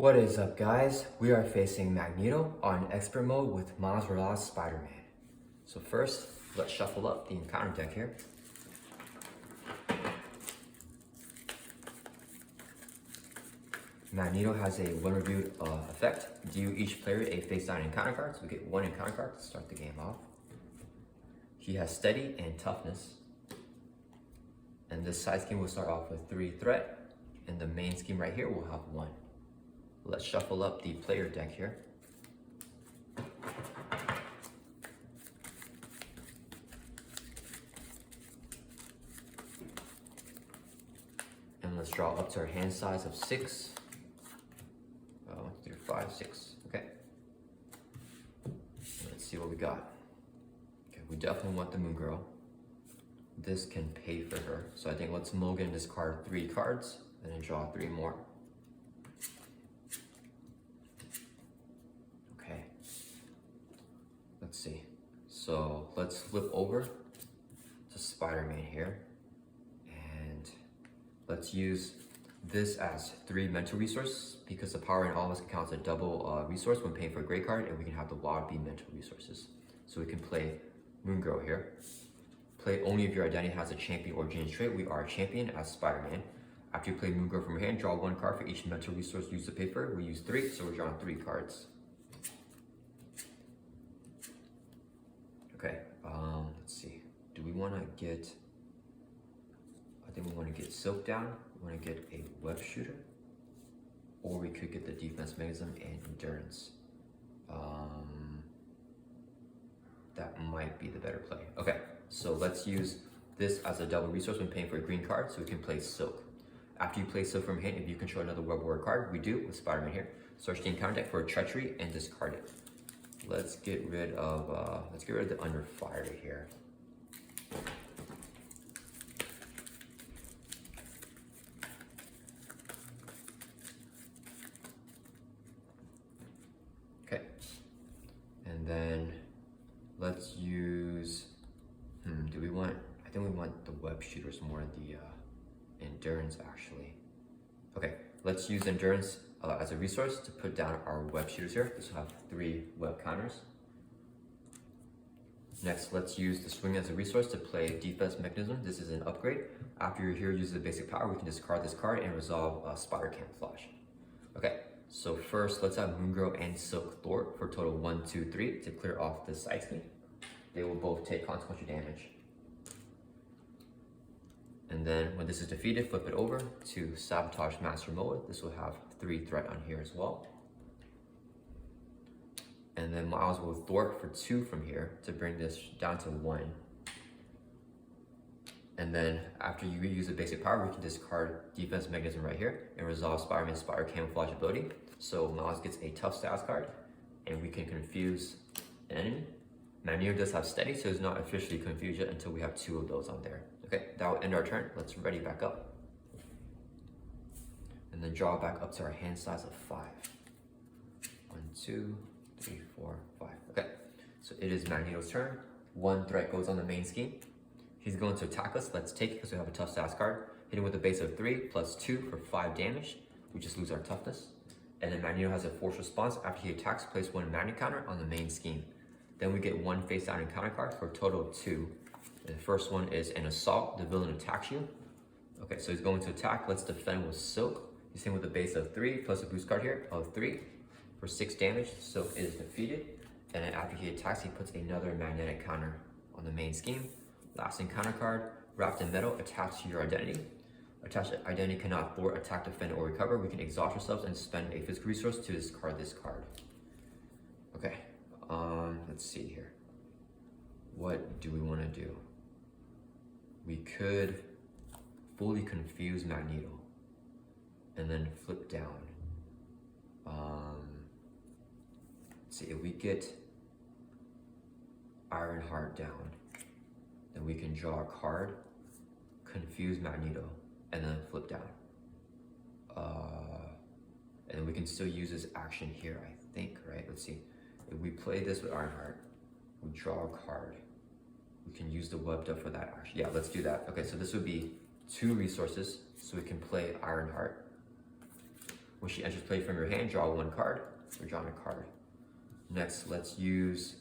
What is up, guys? We are facing Magneto on expert mode with Miles Morales Spider-Man. So first, let's shuffle up the encounter deck here. Magneto has a when reviewed effect. Deal each player a face-down encounter card, so we get one encounter card to start the game off. He has steady and toughness. And this side scheme will start off with 3 threat, and the main scheme right here will have 1. Let's shuffle up the player deck here. And let's draw up to our hand size of 6. 1, 2, 3, 5, 6. Okay. Let's see what we got. Okay, we definitely want the Moon Girl. This can pay for her. So I think let's mulligan discard 3 cards and then draw 3 more. Okay. Let's see. So let's flip over to Spider-Man here. And let's use this as 3 mental resources because the power in all of us can count as a double resource when paying for a gray card, and we can have the wild be mental resources. So we can play Moon Girl here. Play only if your identity has a champion or genius trait. We are a champion as Spider-Man. After you play Moon Girl from your hand, draw 1 card for each mental resource used to pay for it. We use 3, so we're drawing 3 cards. Okay, let's see. Do we want to get, I think we want to get Silk down. We want to get a web shooter. Or we could get the defense mechanism and endurance. That might be the better play. Okay, so let's use this as a double resource when paying for a green card, so we can play Silk. After you play Silk from hand, if you control another web warrior card, we do with Spider-Man here. Search the encounter deck for a treachery and discard it. Let's get rid of the Under Fire here. Okay, and then let's use, do we want, I think we want the web shooters more than the endurance actually. Okay, let's use endurance as a resource to put down our web shooters here. This will have 3 web counters. Next, let's use the swing as a resource to play defense mechanism. This is an upgrade. After your hero uses the basic power, we can discard this card and resolve Spider Camouflage. Okay, so first let's have Moon Girl and Silk Thor for a total 1, 2, 3 to clear off the side scheme. They will both take consequential damage. And then when this is defeated, flip it over to Sabotage Master mode. This will have 3 threat on here as well. And then Miles will thwart for 2 from here to bring this down to 1. And then after you reuse the basic power, we can discard defense mechanism right here and resolve Spider-Man's Spider Camouflage ability. So Miles gets a tough stats card and we can confuse an enemy. Magneto does have steady, so it's not officially confused yet until we have 2 of those on there. Okay, that will end our turn. Let's ready back up. And then draw back up to our hand size of 5. 1, 2, 3, 4, 5. Okay, so it is Magneto's turn. 1 threat goes on the main scheme. He's going to attack us. Let's take it because we have a tough stats card. Hit him with a base of 3 plus 2 for 5 damage. We just lose our toughness. And then Magneto has a force response. After he attacks, place 1 magnet counter on the main scheme. Then we get 1 face down encounter card for a total of 2. And the first one is an assault. The villain attacks you. Okay, so he's going to attack. Let's defend with Silk. He's hitting with a base of 3 plus a boost card here of 3 for 6 damage. Silk is defeated. And then after he attacks, he puts another magnetic counter on the main scheme. Last encounter card, wrapped in metal, attached to your identity. Attached identity cannot thwart, attack, defend, or recover. We can exhaust ourselves and spend a physical resource to discard this card. Okay, let's see here. What do we want to do? We could fully confuse Magneto and then flip down. Let's see, if we get Ironheart down, then we can draw a card, confuse Magneto, and then flip down. And we can still use this action here, I think, right? Let's see. If we play this with Ironheart, we draw a card. We can use the web duck for that action. Yeah, let's do that. Okay, so this would be 2 resources, so we can play Ironheart. When she enters play from your hand, draw one card. We're drawing a card. Next, let's use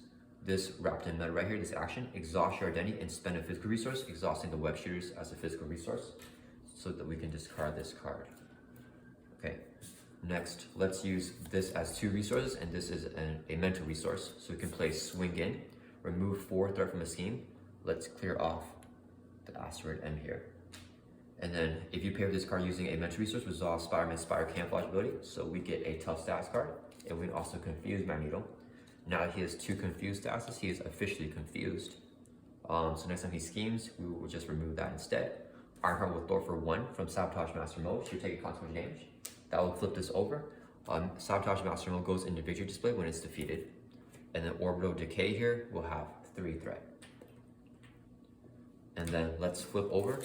this wrapped in meta right here, this action. Exhaust your identity and spend a physical resource, exhausting the web shooters as a physical resource so that we can discard this card. Okay. Next, let's use this as 2 resources, and this is a mental resource. So we can play Swing In, remove 4 threat from a scheme. Let's clear off the asteroid M here. And then if you pair this card using a mental resource, resolve Spiderman's Spider Camouflage ability. So we get a tough status card, and we can also confuse Magneto. Now that he has 2 confused statuses, he is officially confused. So next time he schemes, we will just remove that instead. Ironheart will thwart for 1 from Sabotage Master mode. She'll take a consequence damage. That will flip this over. Sabotage Master mode goes into victory display when it's defeated. And then Orbital Decay here will have 3 threat. And then let's flip over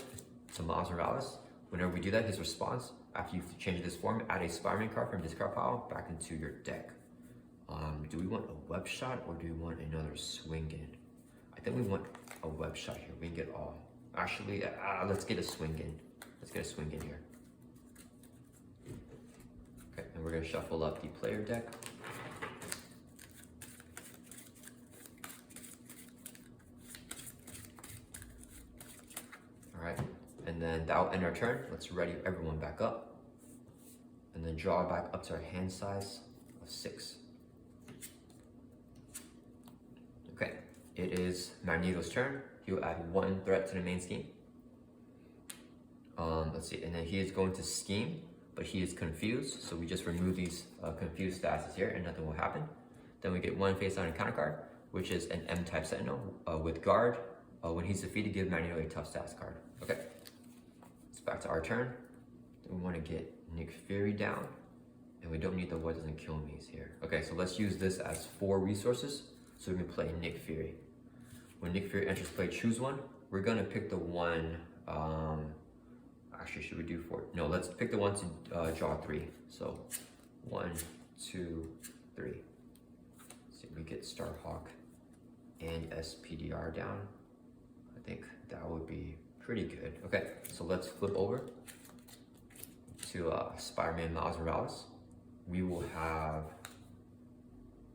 to Miles Morales. Whenever we do that, his response, after you've changed this form, add a Spider-Man card from discard pile back into your deck. Do we want a web shot or do we want another Swing In? I think we want a web shot here. We can get all. Actually, let's get a Swing In. Let's get a Swing In here. Okay, and we're gonna shuffle up the player deck. All right, and then that'll end our turn. Let's ready everyone back up. And then draw back up to our hand size of 6. Okay, it is Magneto's turn. He will add 1 threat to the main scheme. Let's see, and then he is going to scheme, but he is confused. So we just remove these confused statuses here and nothing will happen. Then we get 1 face down encounter card, which is an M-type Sentinel with guard. When he's defeated, give Magneto a tough status card. Okay, it's back to our turn. We want to get Nick Fury down, and we don't need the what doesn't kill me's here. Okay, so let's use this as 4 resources so we can play Nick Fury. When Nick Fury enters play, choose one. We're gonna pick the one, actually should we do 4? No, let's pick the one to draw 3. So 1, 2, 3. See, we get Starhawk and SPDR down. I think that would be pretty good. Okay, so let's flip over to Spider-Man Miles Morales. We will have,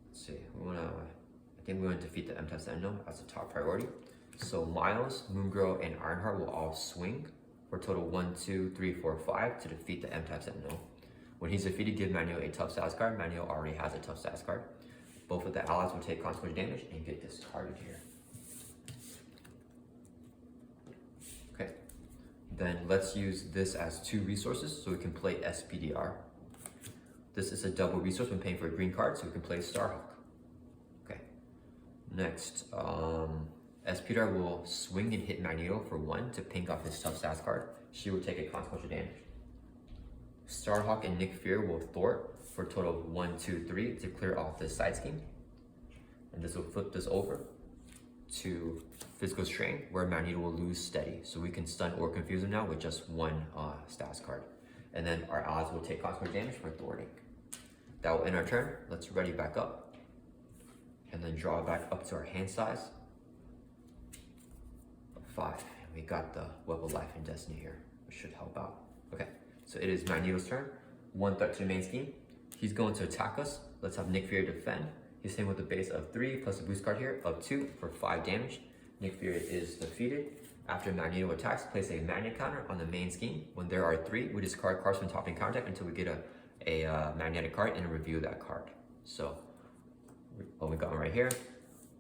let's see, I think we want to defeat the M-type Sentinel as a top priority. So Miles, Moongirl, and Ironheart will all swing for a total 1, 2, 3, 4, 5 to defeat the M-type Sentinel. When he's defeated, give Magneto a tough status card. Magneto already has a tough status card. Both of the allies will take consequence damage and get discarded here. Okay, then let's use this as 2 resources so we can play SPDR. This is a double resource when paying for a green card, so we can play Starhawk. Okay, next, SPDR will swing and hit Magneto for 1 to pink off his tough status card. She will take a consequential damage. Starhawk and Nick Fury will thwart for a total of 1, 2, 3 to clear off this side scheme. And this will flip this over to Physical Strain, where Magneto will lose steady. So we can stun or confuse him now with just 1 status card. And then our allies will take consequential damage for thwarting. That will end our turn. Let's ready back up. And then draw back up to our hand size of 5. And we got the Web of Life and Destiny here, which should help out. Okay, so it is Magneto's turn. 1 threat to the main scheme. He's going to attack us. Let's have Nick Fury defend. He's hitting with a base of 3 plus a boost card here of 2 for 5 damage. Nick Fury is defeated. After Magneto attacks, place a magnet counter on the main scheme. When there are 3, we discard cards from top in contact until we get a magnetic card and a review of that card. So what we got right here,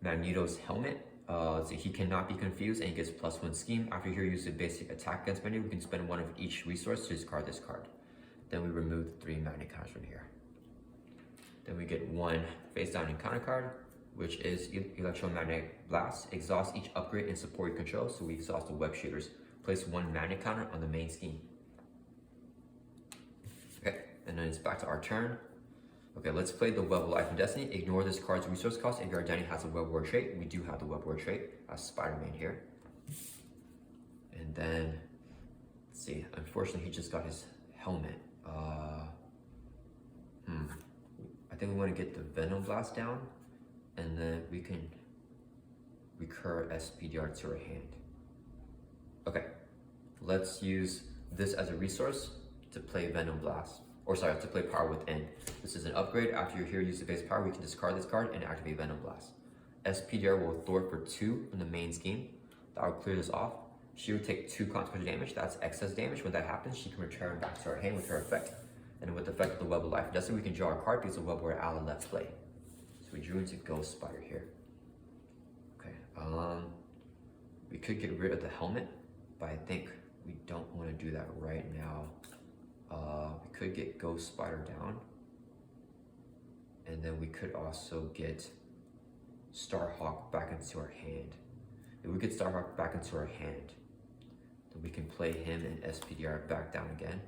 Magneto's helmet. So he cannot be confused and he gets +1 scheme. After he uses a basic attack against Magneto, we can spend 1 of each resource to discard this card. Then we remove the 3 magnet counters from here. Then we get 1 face down encounter card, which is Electromagnetic Blast. Exhaust each upgrade and support you control, so we exhaust the web shooters. Place 1 magnet counter on the main scheme. Okay, and then it's back to our turn. Okay, let's play the Web of Life and Destiny. Ignore this card's resource cost if your identity has a Web War trait. We do have the Web War trait as Spider-Man here. And then, let's see, unfortunately he just got his helmet. I think we want to get the Venom Blast down, and then we can recur SPDR to our hand. Okay, let's use this as a resource to play Venom Blast. Or sorry, to play Power Within. This is an upgrade. After your hero uses the base power, we can discard this card and activate Venom Blast. SPDR will thwart for 2 from the main scheme. That will clear this off. She will take 2 consequential damage. That's excess damage. When that happens, she can return back to her hand with her effect. And with the effect of the Web of Life and Destiny, we can draw a card because the Web Warrior ally left play. So we drew into Ghost Spider here. Okay, we could get rid of the helmet, but I think we don't want to do that right now. We could get Ghost Spider down. And then we could also get Starhawk back into our hand. If we get Starhawk back into our hand, then we can play him and SPDR back down again.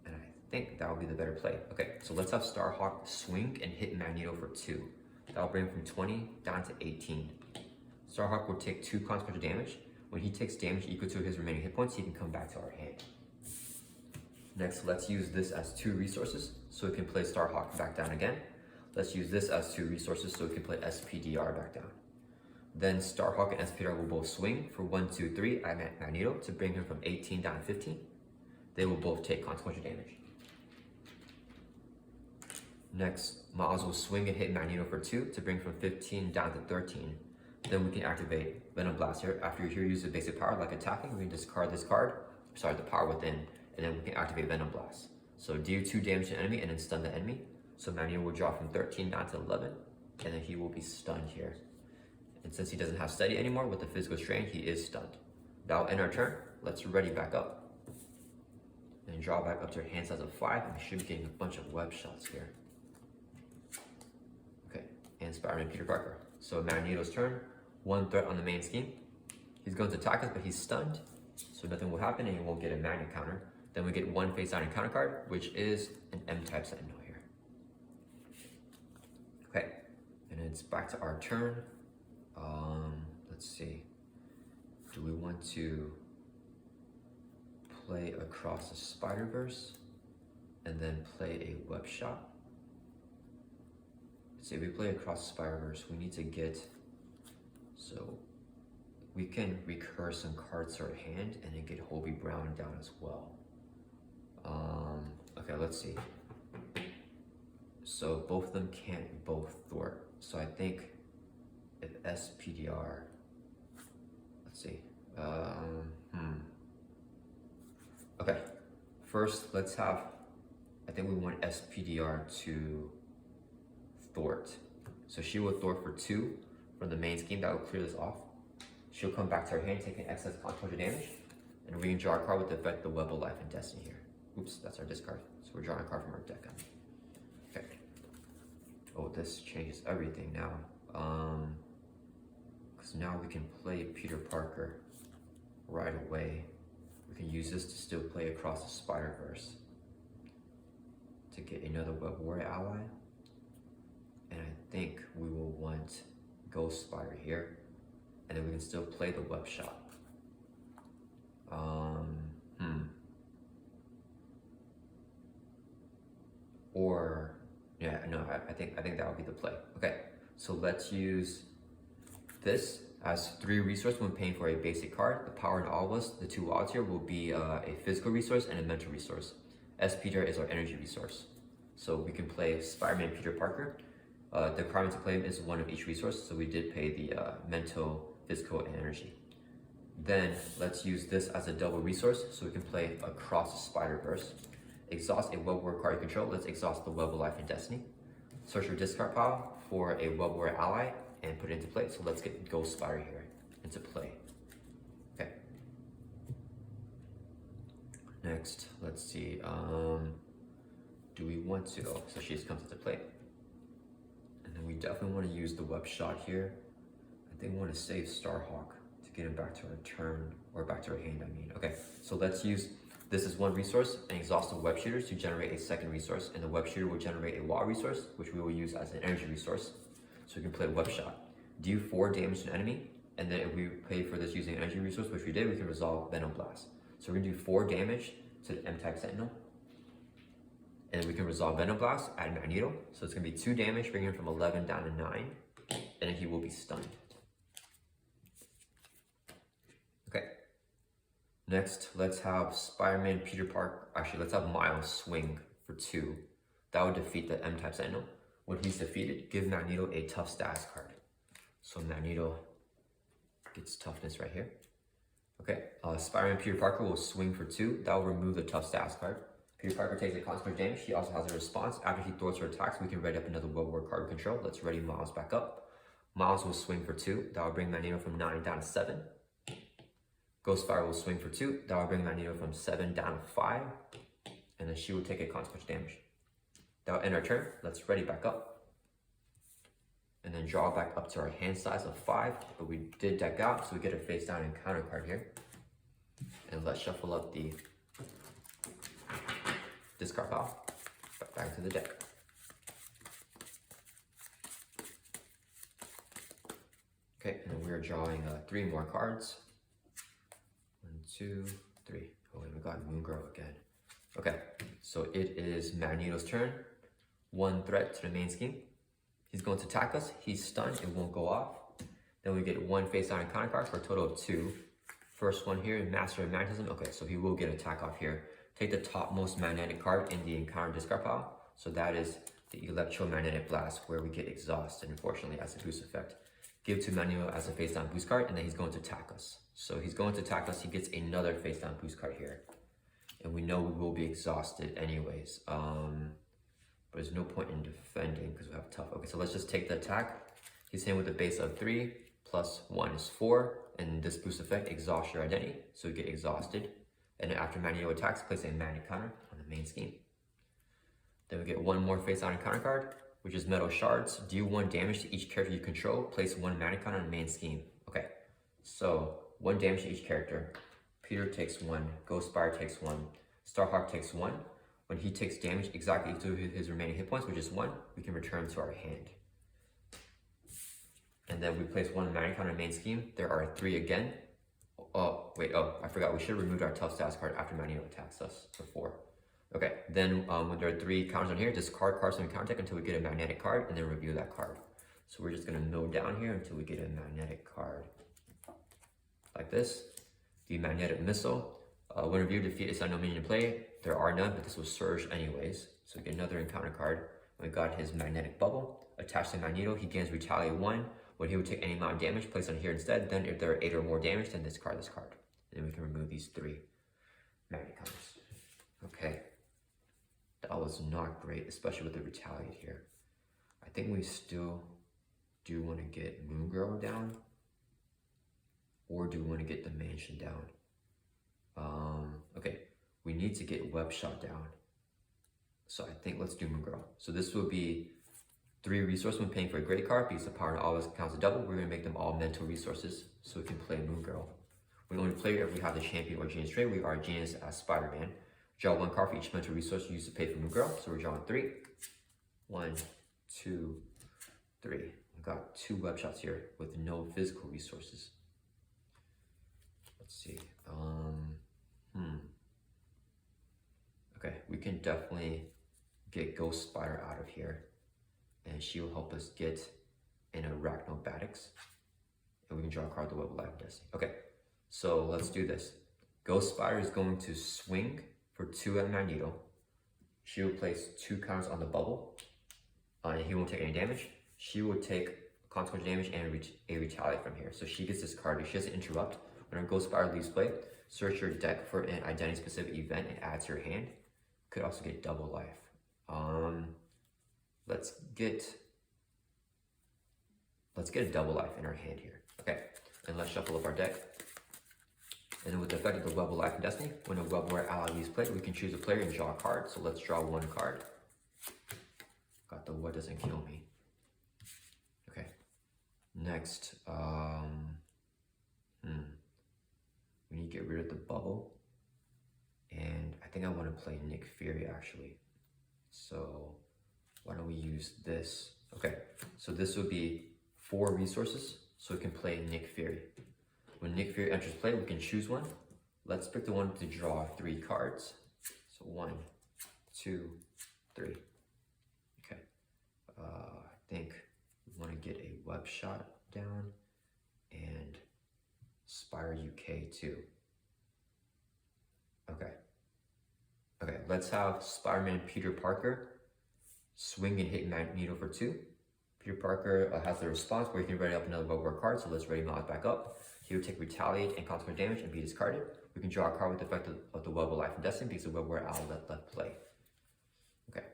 And I think that would be the better play. Okay, so let's have Starhawk swing and hit Magneto for 2. That'll bring him from 20 down to 18. Starhawk will take 2 consequential damage. When he takes damage equal to his remaining hit points, he can come back to our hand. Next, let's use this as 2 resources, so we can play Starhawk back down again. Let's use this as 2 resources, so we can play SPDR back down. Then Starhawk and SPDR will both swing for 1, 2, 3 at Magneto to bring him from 18 down to 15. They will both take consequential damage. Next, Miles will swing and hit Magneto for 2 to bring from 15 down to 13. Then we can activate Venom Blast here. After your hero uses a basic power like attacking, we can discard this card, sorry, the Power Within, and then we can activate Venom Blast. So deal 2 damage to the enemy and then stun the enemy. So Magneto will drop from 13 down to 11, and then he will be stunned here. And since he doesn't have steady anymore with the physical strain, he is stunned. That will end our turn. Let's ready back up. And draw back up to our hand size of 5, and we should be getting a bunch of web shots here. Okay, and Spiderman Peter Parker. So Magneto's turn, 1 threat on the main scheme. He's going to attack us, but he's stunned, so nothing will happen and he won't get a Magnet counter. Then we get 1 face down encounter card, which is an M-type Sentinel here. Okay, and it's back to our turn. Let's see. Do we want to play across the Spider-Verse and then play a web shot? Let's see, if we play across the Spider-Verse, we need to get, so we can recur some cards to our hand and then get Hobie Brown down as well. Okay, let's see. So both of them can't both thwart. So I think if SPDR, let's see. Okay, first let's have, I think we want SPDR to thwart. So she will thwart for 2 from the main scheme. That will clear this off. She'll come back to her hand, taking excess consequential damage, and we can draw a card with the effect the Web of Life and Destiny here. Oops, that's our discard. So we're drawing a card from our deck. Okay. Oh, this changes everything now. Because now we can play Peter Parker right away. We can use this to still play across the Spider-Verse to get another Web Warrior ally. And I think we will want Ghost Spider here, and then we can still play the web shot. Or yeah, no, I think that would be the play. Okay, so let's use this as 3 resources when paying for a basic card. The Power in all of us, the 2 wilds here, will be a physical resource and a mental resource. SPDR is our energy resource. So we can play Spider-Man Peter Parker. The requirement to play him is 1 of each resource, so we did pay the mental, physical, and energy. Then let's use this as a double resource, so we can play across the Spider-Verse. Exhaust a Web Warrior card you control. Let's exhaust the Web of Life and Destiny. Search your discard pile for a Web Warrior ally and put it into play. So let's get Ghost Spider here into play. Okay. Next, let's see. Do we want to? Oh, so she just comes into play. And then we definitely want to use the web shot here. I think we want to save Starhawk to get him back to our turn, or back to our hand, I mean. Okay, so let's use this as 1 resource and exhaust the web shooters to generate a 2nd resource, and the web shooter will generate a wall resource, which we will use as an energy resource. So we can play web shot. Deal 4 damage to an enemy, and then if we pay for this using an energy resource, which we did, we can resolve Venom Blast. So we're gonna do 4 damage to the M-type Sentinel, and then we can resolve Venom Blast, add Magneto. So it's gonna be 2 damage, bringing him from 11 down to 9, and then he will be stunned. Okay. Next, let's have Spider-Man Peter Parker. Actually, let's have Miles swing for 2. That would defeat the M-type Sentinel. When he's defeated, give Magneto a tough status card. So Magneto gets toughness right here. Okay, Spiderman Peter Parker will swing for 2. That will remove the tough status card. Peter Parker takes a consequence damage. He also has a response. After he throws her attacks, we can ready up another Web War card we control. Let's ready Miles back up. Miles will swing for 2. That will bring Magneto from 9 down to 7. Ghostfire will swing for 2. That will bring Magneto from 7 down to 5. And then she will take a consequence damage. That will end our turn. Let's ready back up. And then draw back up to our hand size of 5. But we did deck out, so we get a face down encounter card here. And let's shuffle up the discard pile back to the deck. Okay, and then we're drawing 3 more cards. 1, 2, 3. Oh, and we got Moongirl again. Okay, so it is Magneto's turn. 1 threat to the main scheme. He's going to attack us. He's stunned. It won't go off. Then we get 1 face down encounter card for a total of 2. First one here, Master of Magnetism. Okay, so he will get attack off here. Take the topmost magnetic card in the encounter discard pile. So that is the Electromagnetic Blast, where we get exhausted, unfortunately, as a boost effect. Give to Magneto as a face down boost card, and then he's going to attack us. So he's going to attack us. He gets another face down boost card here. And we know we will be exhausted anyways. But there's no point in defending because we have tough. Okay, so let's just take the attack. He's hitting with a base of 3 plus 1 is 4. And this boost effect exhausts your identity. So we get exhausted. And then after Magneto attacks, place a magnet counter on the main scheme. Then we get 1 more face down encounter card, which is Metal Shards. Deal 1 damage to each character you control. Place 1 magnet counter on the main scheme. Okay, so 1 damage to each character. Peter takes 1. Ghostfire takes 1. Starhawk takes 1. When he takes damage exactly to his remaining hit points, which is 1, we can return to our hand. And then we place 1 magnet counter on the main scheme. There are 3 again. Oh, wait, I forgot. We should have removed our tough status card after Magneto attacks us for 4. Okay, then when there are 3 counters on here, discard cards from the counter deck until we get a magnetic card, and then review that card. So we're just going to mill down here until we get a magnetic card. Like this. The Magnetic Missile. When reviewed, defeat a no minion in play. There are none, but this will surge anyways. So we get another encounter card. We got his Magnetic Bubble. Attached to Magneto, he gains Retaliate 1. When he would take any amount of damage, place on here instead. Then if there are 8 or more damage, then discard this card. And then we can remove these 3 magnet counters. Okay. That was not great, especially with the Retaliate here. I think we still do want to get Moongirl down. Or do we want to get the Mansion down? Okay. We need to get Web Shot down. So I think let's do Moongirl. So this will be 3 resources when paying for a great card, because the power always counts a double. We're going to make them all mental resources so we can play Moongirl. We only play if we have the champion or genius trait. We are genius as Spiderman. Draw 1 card for each mental resource used to pay for Moongirl. So we're drawing 3. 1, 2, 3. We've got 2 web shots here with no physical resources. Let's see. Okay, we can definitely get Ghost Spider out of here. And she will help us get an Arachnobatics. And we can draw a card, the Web of Life and Destiny. Okay, so let's do this. Ghost Spider is going to swing for 2 at Magneto. She will place 2 counters on the bubble. And he won't take any damage. She will take consequence damage and a retaliate from here. So she gets this card. She doesn't interrupt. When her Ghost Spider leaves play, search your deck for an identity-specific event and add to your hand. Could also get double life. Let's get a double life in our hand here. Okay, and let's shuffle up our deck. And then with the effect of the Web of Life and Destiny, when a Web War ally leaves play, we can choose a player and draw a card. So let's draw 1 card. Got the What Doesn't Kill Me. Okay, next, we need to get rid of the bubble. And I think I want to play Nick Fury actually. So why don't we use this? Okay, so this would be 4 resources, so we can play Nick Fury. When Nick Fury enters play, we can choose one. Let's pick the one to draw 3 cards. So 1, 2, 3. Okay, I think we want to get a Web Shot down and Spire UK too. Okay. Okay, let's have Spiderman Peter Parker swing and hit Magneto for 2. Peter Parker has the response where he can ready up another Web War card, so let's ready Miles back up. He will take Retaliate and consequent damage and be discarded. We can draw a card with the effect of the Web of Life and Destiny because the Web War Owl left play. Okay,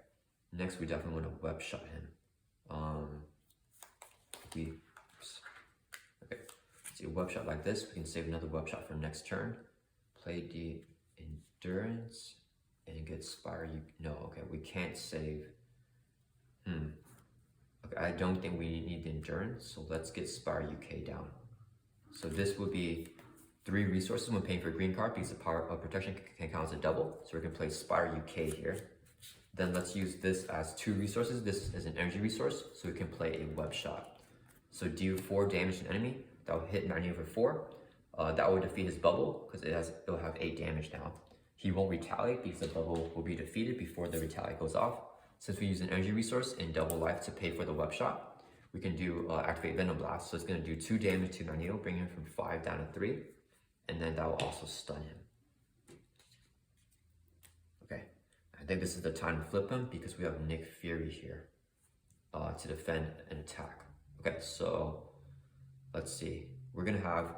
next we definitely want to Web Shot him. Okay, see a Web Shot like this, we can save another Web Shot for next turn. Play the Endurance and get Spire. No, okay, we can't save. Okay, I don't think we need the Endurance, so let's get Spire UK down. So this would be 3 resources when paying for a green card because the power of protection can count as a double. So we're gonna play Spire UK here. Then let's use this as 2 resources. This is an energy resource, so we can play a Web Shot. So do 4 damage to an enemy. That will hit Magneto for 4. That will defeat his bubble because it'll have 8 damage now. He won't retaliate because the bubble will be defeated before the retaliate goes off. Since we use an energy resource in double life to pay for the Web Shot, we can do activate Venom Blast. So it's going to do 2 damage to Magneto, bring him from 5 down to 3, and then that will also stun him. Okay, I think this is the time to flip him because we have Nick Fury here to defend and attack. Okay, so let's see. We're going to have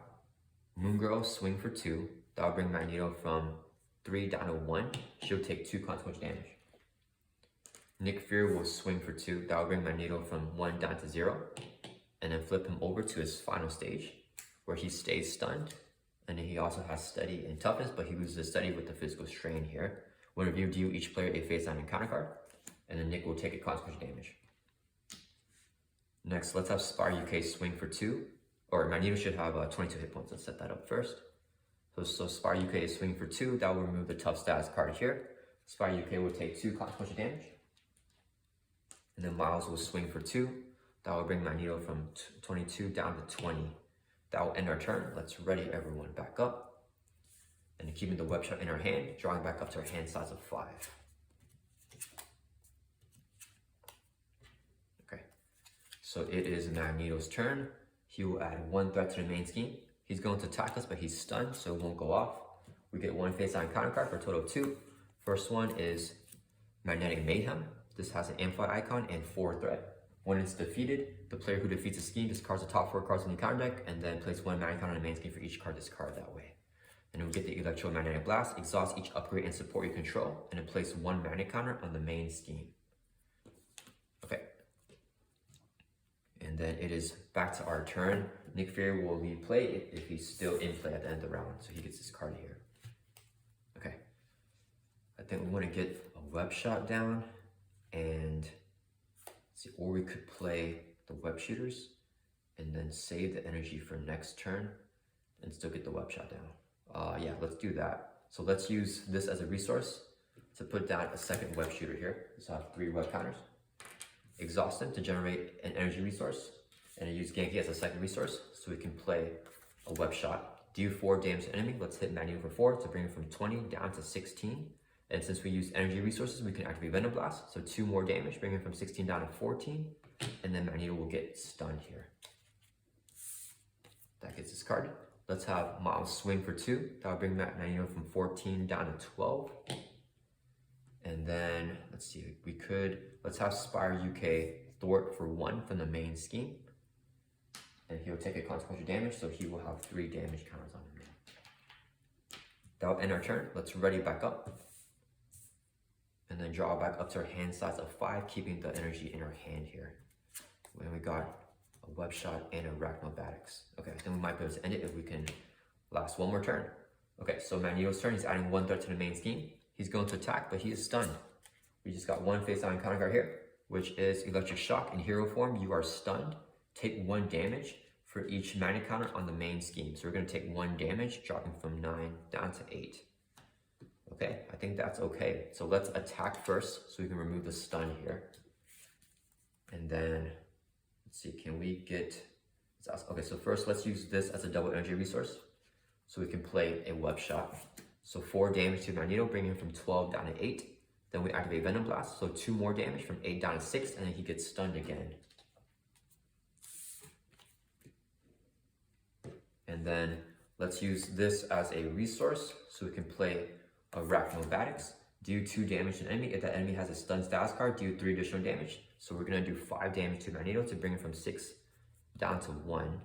Moon Girl swing for 2. That will bring Magneto from 3 down to 1. She'll take 2 consequential damage. Nick Fury will swing for 2. That will bring Magneto from 1 down to 0. And then flip him over to his final stage where he stays stunned. And then he also has steady and toughness, but he loses the steady with the physical strain here. When reviewed, deal each player a face-down encounter card. And then Nick will take a consequential damage. Next, let's have Spire UK swing for 2. Or Magneto should have 22 hit points. Let's set that up first. So Spire UK is swinging for 2. That will remove the tough status card here. Spire UK will take 2 consequential damage. And then Miles will swing for 2. That will bring Magneto from 22 down to 20. That will end our turn. Let's ready everyone back up. And keeping the Web Shot in our hand, drawing back up to our hand size of 5. Okay, so it is Magneto's turn. He will add 1 threat to the main scheme. He's going to attack us, but he's stunned, so it won't go off. We get 1 face-down counter card for a total of 2. First one is Magnetic Mayhem. This has an amplified icon and 4 threat. When it's defeated, the player who defeats the scheme discards the top 4 cards in the counter deck and then places 1 mana counter on the main scheme for each card discarded that way. And then we get the Electromagnetic Blast, exhaust each upgrade and support you control, and then place 1 mana counter on the main scheme. Okay. And then it is back to our turn. Nick Fury will lead play if he's still in play at the end of the round, so he gets this card here. Okay. I think we want to get a Web Shot down. And see, or we could play the Web Shooters and then save the energy for next turn and still get the Web Shot down. Yeah, let's do that. So let's use this as a resource to put down a second Web Shooter here. So I have 3 web counters. Exhaust them to generate an energy resource, and I use Genki as a second resource so we can play a Web Shot. Do 4 damage to enemy. Let's hit Magneto for 4 to bring it from 20 down to 16. And since we use energy resources, we can activate Venom Blast. So 2 more damage, bring it from 16 down to 14. And then Magneto will get stunned here. That gets discarded. Let's have Miles swing for 2. That will bring Magneto from 14 down to 12. And then, let's see, let's have Spire UK thwart for 1 from the main scheme. And he'll take a consequential damage, so he will have 3 damage counters on him now. That will end our turn. Let's ready back up. And then draw back up to our hand size of 5, keeping the energy in our hand here. When we got a Web Shot and a Arachnobatics. Okay, then we might be able to end it if we can last 1 more turn. Okay, so Magneto's turn, he's adding 1 threat to the main scheme. He's going to attack, but he is stunned. We just got 1 face-down counter card here, which is Electric Shock. In hero form, you are stunned. Take 1 damage for each mana counter on the main scheme. So we're going to take 1 damage, dropping from 9 down to 8. Okay, I think that's okay. So let's attack first so we can remove the stun here. And then, let's see, can we get... Okay, so first let's use this as a double energy resource so we can play a Web Shot. So 4 damage to Magneto, bringing him from 12 down to 8. Then we activate Venom Blast, so 2 more damage from 8 down to 6, and then he gets stunned again. And then let's use this as a resource so we can play Arachnobatics. deal 2 damage to an enemy. If that enemy has a stun status card, deal 3 additional damage. So we're gonna do 5 damage to Magneto to bring it from 6 down to 1.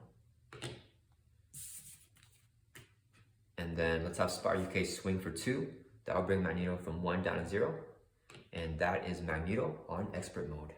And then let's have Spider UK swing for 2. That'll bring Magneto from 1 down to 0. And that is Magneto on expert mode.